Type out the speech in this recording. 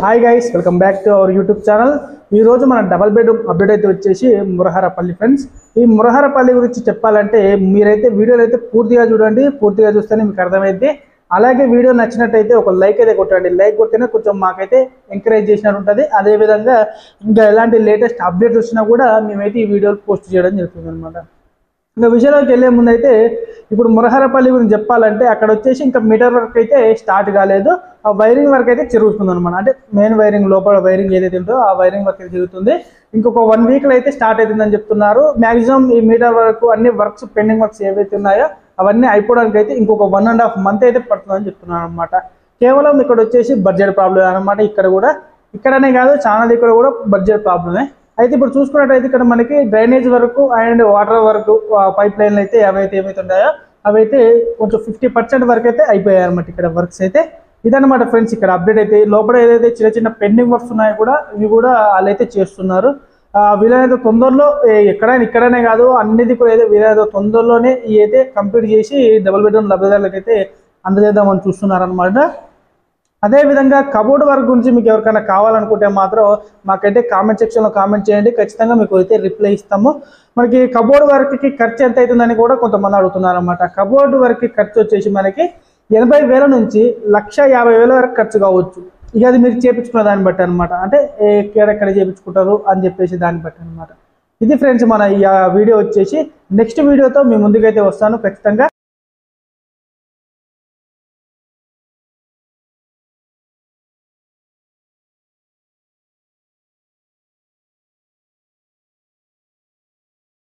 Hi guys, welcome back to our YouTube channel. ఈ రోజు మన డబల్ బెడ్రూమ్ అప్డేట్ అయితే వచ్చేసి మురహరపల్లి ఫ్రెండ్స్. ఈ మురహరపల్లి గురించి చెప్పాలంటే మీరైతే వీడియోలు అయితే పూర్తిగా చూడండి. పూర్తిగా చూస్తేనే మీకు అర్థమైంది. అలాగే వీడియో నచ్చినట్టయితే ఒక లైక్ అయితే కొట్టండి. లైక్ కొడితేనే కొంచెం మాకైతే ఎంకరేజ్ చేసినట్టు ఉంటుంది. అదేవిధంగా ఇంకా ఎలాంటి లేటెస్ట్ అప్డేట్స్ వచ్చినా కూడా మేమైతే ఈ వీడియోలు పోస్ట్ చేయడం జరుగుతుంది అనమాట. ఇంకా విషయంలోకి వెళ్ళే ముందు అయితే ఇప్పుడు మురహరపల్లి గురించి చెప్పాలంటే అక్కడ వచ్చేసి ఇంకా మీటర్ వర్క్ అయితే స్టార్ట్ కాలేదు. ఆ వైరింగ్ వర్క్ అయితే జరుగుతుంది అనమాట. అంటే మెయిన్ వైరింగ్ లోపల వైరింగ్ ఏదైతే ఉందో ఆ వైరింగ్ వర్క్ అయితే జరుగుతుంది. ఇంకొక 1 వీక్లో అయితే స్టార్ట్ అవుతుందని చెప్తున్నారు. మ్యాక్సిమం ఈ మీటర్ వర్క్ అన్ని వర్క్స్ పెండింగ్ వర్క్స్ ఏవైతే ఉన్నాయో అవన్నీ అయిపోవడానికి అయితే ఇంకొక 1.5 మంత్ అయితే పడుతుందని చెప్తున్నారు అనమాట. కేవలం ఇక్కడ వచ్చేసి బడ్జెట్ ప్రాబ్లం అనమాట. ఇక్కడ కూడా ఇక్కడనే కాదు చాలా దగ్గర కూడా బడ్జెట్ ప్రాబ్లమే. అయితే ఇప్పుడు చూసుకున్నట్టయితే ఇక్కడ మనకి డ్రైనేజ్ వరకు అండ్ వాటర్ వరకు పైప్ లైన్లు అయితే ఏవైతే ఉన్నాయో అవైతే కొంచెం 50% వరకు అయితే అయిపోయాయి అనమాట. ఇక్కడ వర్క్స్ అయితే ఇదనమాట ఫ్రెండ్స్. ఇక్కడ అప్డేట్ అయితే లోపల ఏదైతే చిన్న చిన్న పెండింగ్ వర్క్స్ ఉన్నాయో కూడా ఇవి కూడా వాళ్ళైతే చేస్తున్నారు. వీలైతే తొందరలో ఇక్కడనే కాదు అన్నిది కూడా అయితే వీలైతే తొందరలోనే ఇవి అయితే కంప్లీట్ చేసి డబుల్ బెడ్రూమ్ లబ్ధిదారులకు అయితే అందజేద్దామని చూస్తున్నారు అనమాట. అదేవిధంగా కబోర్డ్ వర్క్ గురించి మీకు ఎవరికైనా కావాలనుకుంటే మాత్రం మాకైతే కామెంట్ సెక్షన్లో కామెంట్ చేయండి. ఖచ్చితంగా మీకు అయితే రిప్లై ఇస్తాము. మనకి కబోర్డ్ వర్క్కి ఖర్చు ఎంత అవుతుందని కూడా కొంతమంది అడుగుతున్నారు అనమాట. కబోర్డ్ వర్క్కి ఖర్చు వచ్చేసి మనకి 80,000 నుంచి 1,50,000 వరకు ఖర్చు కావచ్చు. ఇక అది మీరు చేయించుకున్న దాన్ని బట్టి అనమాట. అంటే ఎక్కడెక్కడ చేయించుకుంటారు అని చెప్పేసి దాన్ని బట్టి అనమాట. ఇది ఫ్రెండ్స్ మన ఈ వీడియో వచ్చేసి నెక్స్ట్ వీడియోతో మీ ముందుకైతే వస్తాను ఖచ్చితంగా.